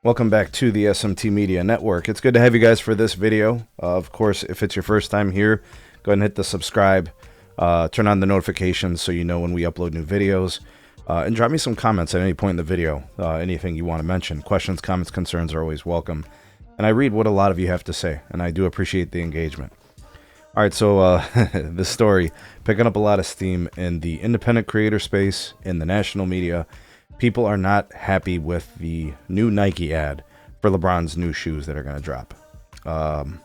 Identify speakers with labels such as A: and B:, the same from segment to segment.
A: Welcome back to the SMT Media Network. It's good to have you guys for this video. Of course, if it's your first time here, go ahead and hit the subscribe, turn on the notifications so you know when we upload new videos, and drop me some comments at any point in the video. Anything you want to mention. Questions, comments, concerns are always welcome. And I read what a lot of you have to say, and I do appreciate the engagement. All right, so this story, picking up a lot of steam in the independent creator space, in the national media. People are not happy with the new Nike ad for LeBron's new shoes that are going to drop. In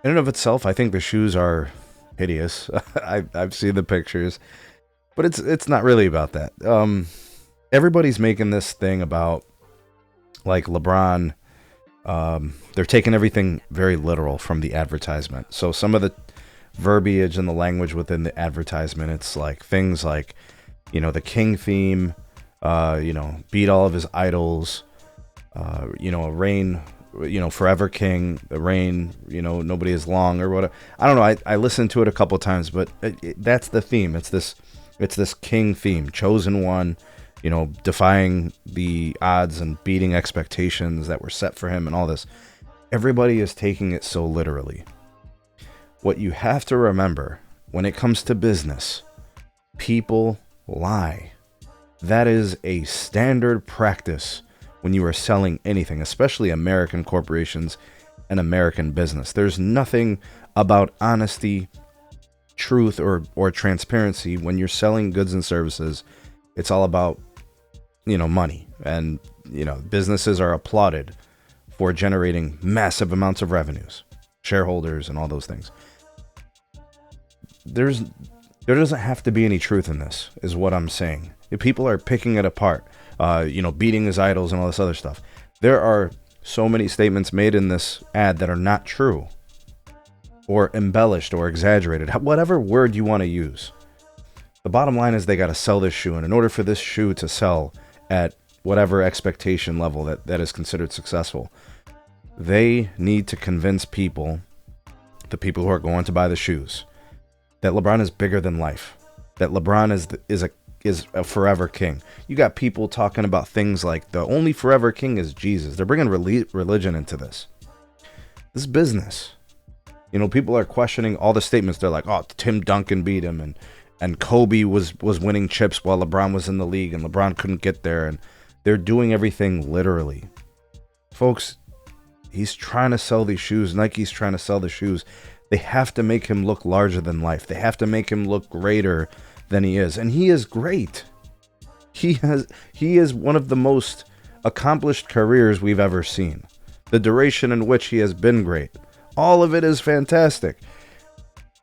A: and of itself, I think the shoes are hideous. I've seen the pictures, but it's not really about that. Everybody's making this thing about like LeBron. They're taking everything very literal from the advertisement. So some of the verbiage and the language within the advertisement, it's like things like, the King theme. Beat all of his idols, a reign, forever king, the reign, nobody is long or whatever. I don't know. I listened to it a couple times, but that's the theme. It's this king theme, chosen one, defying the odds and beating expectations that were set for him and all this. Everybody is taking it so literally. What you have to remember when it comes to business, people lie. That is a standard practice when you are selling anything, especially American corporations and American business. There's nothing about honesty, truth, or transparency when you're selling goods and services. It's all about, money. And, businesses are applauded for generating massive amounts of revenues, shareholders, and all those things. There doesn't have to be any truth in this, is what I'm saying. If people are picking it apart, beating his idols and all this other stuff. There are so many statements made in this ad that are not true, or embellished, or exaggerated, whatever word you want to use. The bottom line is they got to sell this shoe, and in order for this shoe to sell at whatever expectation level that is considered successful, they need to convince people, the people who are going to buy the shoes, that LeBron is bigger than life, that LeBron is a forever king. You got people talking about things like the only forever king is Jesus. They're bringing religion into this. This is business. People are questioning all the statements. They're like, oh, Tim Duncan beat him, and Kobe was winning chips while LeBron was in the league, and LeBron couldn't get there, and they're doing everything literally. Folks, he's trying to sell these shoes. Nike's trying to sell the shoes. They have to make him look larger than life. They have to make him look greater than he is. And he is great. He is one of the most accomplished careers we've ever seen. The duration in which he has been great. All of it is fantastic.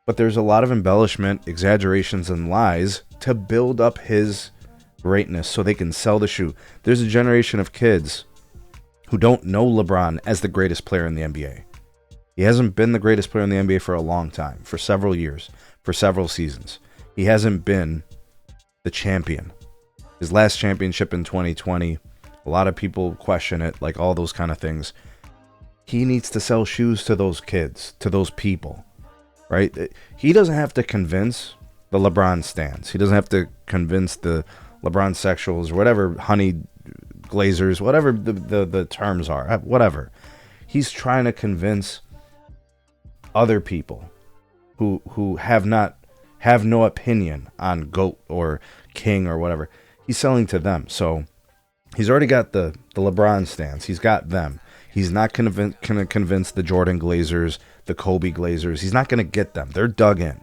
A: But there's a lot of embellishment, exaggerations, and lies to build up his greatness so they can sell the shoe. There's a generation of kids who don't know LeBron as the greatest player in the NBA. He hasn't been the greatest player in the NBA for a long time, for several years, for several seasons. He hasn't been the champion. His last championship in 2020, a lot of people question it, like all those kind of things. He needs to sell shoes to those kids, to those people, right? He doesn't have to convince the LeBron stans. He doesn't have to convince the LeBron sexuals, or whatever, honey glazers, whatever the terms are, whatever. He's trying to convince other people who have no opinion on GOAT or King or whatever. He's selling to them. So he's already got the LeBron stance. He's got them. He's not going to convince the Jordan Glazers, the Kobe Glazers. He's not going to get them. They're dug in.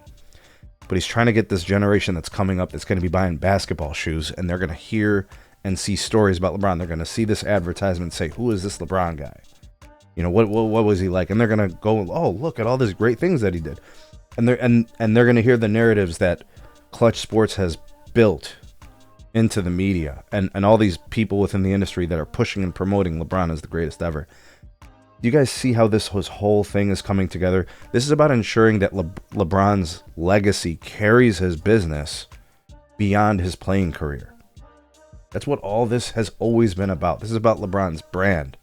A: But he's trying to get this generation that's coming up that's going to be buying basketball shoes, and they're going to hear and see stories about LeBron. They're going to see this advertisement and say, who is this LeBron guy? What was he like? And they're going to go, oh, look at all these great things that he did. And they're going to hear the narratives that Clutch Sports has built into the media, and all these people within the industry that are pushing and promoting LeBron as the greatest ever. Do you guys see how this whole thing is coming together? This is about ensuring that LeBron's legacy carries his business beyond his playing career. That's what all this has always been about. This is about LeBron's brand.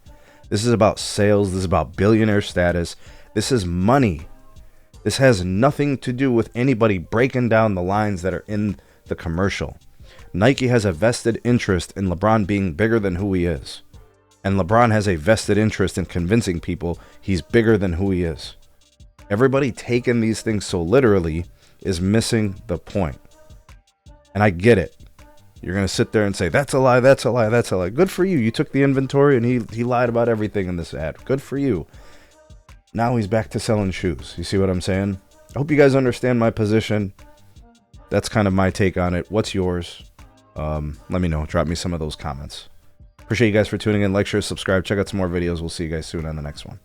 A: This is about sales. This is about billionaire status. This is money. This has nothing to do with anybody breaking down the lines that are in the commercial. Nike has a vested interest in LeBron being bigger than who he is. And LeBron has a vested interest in convincing people he's bigger than who he is. Everybody taking these things so literally is missing the point. And I get it. You're going to sit there and say, that's a lie, that's a lie, that's a lie. Good for you. You took the inventory and he lied about everything in this ad. Good for you. Now he's back to selling shoes. You see what I'm saying? I hope you guys understand my position. That's kind of my take on it. What's yours? Let me know. Drop me some of those comments. Appreciate you guys for tuning in. Like, share, subscribe. Check out some more videos. We'll see you guys soon on the next one.